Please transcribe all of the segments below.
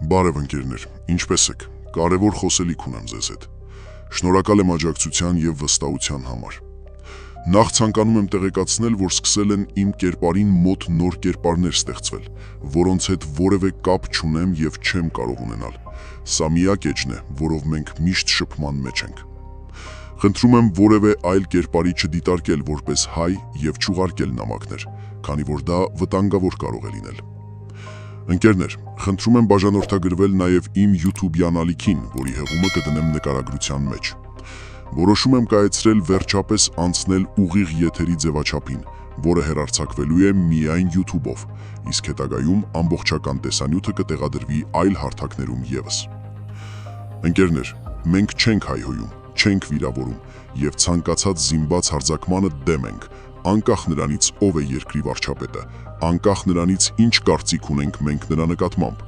Բարև ընկերներ, ինչպե՞ս եք։ Կարևոր խոսելիք ունեմ ձեզ հետ։ Շնորհակալ եմ աջակցության եւ վստահության համար։ Նախ ցանկանում եմ տեղեկացնել, որ սկսել են իմ կերպարին մոտ նոր կերպարներ ստեղծվել, որոնց հետ որևէ կապ չունեմ եւ չեմ կարող ունենալ։ Սա միակ էջն է, որով մենք միշտ շփման մեջ ենք։ Խնդրում եմ որևէ այլ կերպարի չդիտարկել որպես հայ եւ չուղարկել նամակներ, քանի որ դա վտանգավոր կարող է լինել։ Ընկերներ, խնդրում եմ բաժանորդագրվել նաև իմ YouTube-յան ալիքին, որի հեղումը կդնեմ նկարագրության մեջ։ Որոշում եմ կայացրել վերջապես անցնել ուղիղ եթերի ձևաչափին, որը հեռարձակվելու է միայն YouTube-ով, իսկ հետագայում ամբողջական տեսանյութը կտեղադրվի այլ հարթակներում ևս։ Ընկերներ, մենք չենք հայհոյում, չենք վիրավորում եւ ցանկացած զինված հարձակմանը դեմ ենք, անկախ նրանից ով է երկրի վարչապետը, անկախ նրանից ինչ կարծիք ունենք մենք նրա նկատմամբ։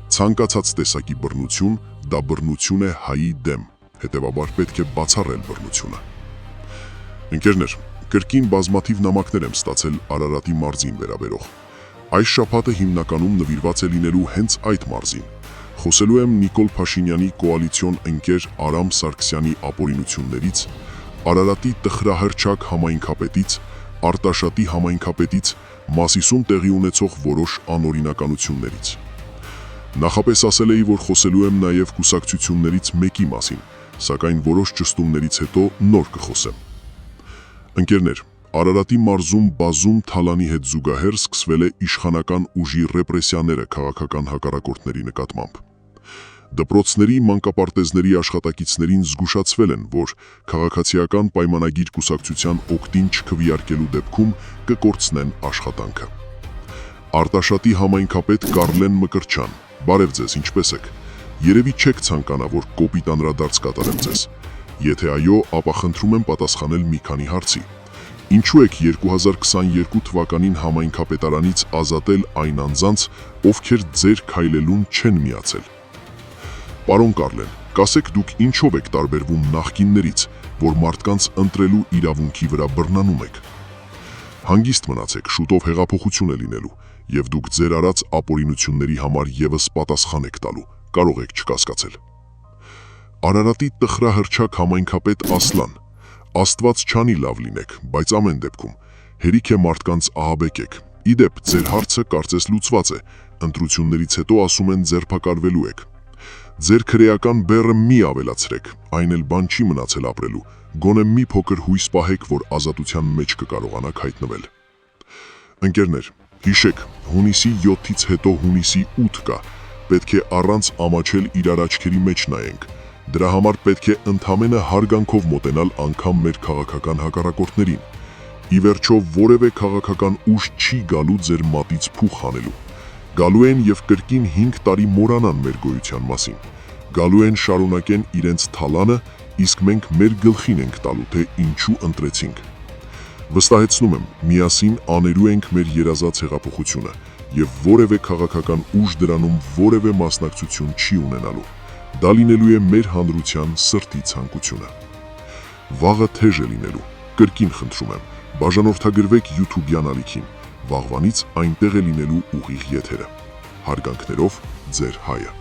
Ցանկացած տեսակի բռնություն, դա բռնություն է հայի դեմ, հետևաբար պետք է բացառել բռնությունը։ Ընկերներ, կրկին բազմաթիվ նամակներ եմ ստացել Արարատի մարզին վերաբերող։ Այս շաբաթը հիմնականում նվիրված է լինելու հենց այդ մարզին։ Խոսելու եմ Նիկոլ Փաշինյանի կոալիցիոն ընկեր Արամ Սարգսյանի ապօրինություններից, Արարատի տխրահռչակ համայնքապետից, Արտաշատի համայնքապետից, Մասիսում տեղի ունեցող որոշ անօրինականություններից։ Նախապես ասել էի, որ խոսելու եմ նաև կուսակցություններից մեկի մասին, սակայն որոշ ճշտումներից հետո նոր կխոսեմ։ Ընկերներ, Արարատի մարզում բազում թալանի հետ զուգահեռ սկսվել է իշխանական ուժի ռեպրեսիաները քաղաքական հակառակորդների նկատմամբ։ Դպրոցների մանկապարտեզների աշխատակիցներին զգուշացվել են, որ քաղաքացիական պայմանագիր կուսակցության օգտին չքվեարկելու դեպքում կկորցնեն աշխատանքը։ Արտաշատի համայնքապետ Կարլեն Մկրտչյան, բարև ձեզ, ինչպե՞ս եք։ Երևի չեք ցանկանա, որ կոպիտ անդրադարձ կատարեմ ձեզ։ Եթե այո, ապա խնդրում եմ պատասխանել մի քանի հարցի։ Ինչու եք 2022 թվականին համայնքապետարանից ազատել այն անձանց, ովքեր ձեր քայլելուն չեն միացել։ Պարոն Կարլեն, կասեք դուք ինչով եք տարբերվում նախկիններից, որ մարդկանց ընտրելու իրավունքի վրա բռնանում եք։ Հանգիստ մնացեք, շուտով հեղափոխություն է լինելու, եւ դուք ձեր արած ապօրինությունների համար եւս պատասխան եք տալու, կարող եք չկասկածել։ Արարատի տխրահռչակ համայնքապետ Ասլան, Աստված չանի լավ լինեք, բայց ամեն դեպքում հերիք է մարդկանց ահաբեկեք։ Իդեպ, ձեր հարցը կարծես լուծված է, ընտրություններից հետո ասում են ձերբակալվելու եք։ Ձեր քրեական բեռը մի ավելացրեք, այն էլ բան չի մնացել ապրելու, գոնե մի փոքր հույս պահեք, որ ազատության մեջ կկարողանաք հայտնվել։ Ընկերներ, հիշեք, հունիսի 7-ից հետո հունիսի 8 կա, պետք է առանց ամաչել իրար աչքերի մեջ նայենք։ Դրա համար պետք է ընդամենը հարգանքով մոտենալ անգամ մեր քաղաքական հակառակորդներին։ Ի վերջո որևէ քաղաքական ուժ չի գալու ձեր մատից փուխ հանելու։ Գալու են եւ կրկին 5 տարի մոռանան մեր գոյության մասին։ Գալու են շարունակեն իրենց թալանը, իսկ մենք մեր գլխին ենք տալու, թե ինչու ընտրեցինք։ Վստահեցնում եմ, միասին աներու ենք մեր երազած հեղափոխությունը եւ որևէ քաղաքական ուժ դրանում որևէ մասնակցություն չի ունենալու։ Դա լինելու է մեր հանրության սրտի ցանկությունը։ Վաղը թեժ է լինելու, կրկին խնդրում եմ, բաժանորդագրվեք YouTube-յան ալիքին, վաղվանից այնտեղ է լինելու ուղիղ եթերը։ Հարգանքներով, ձեր հայը։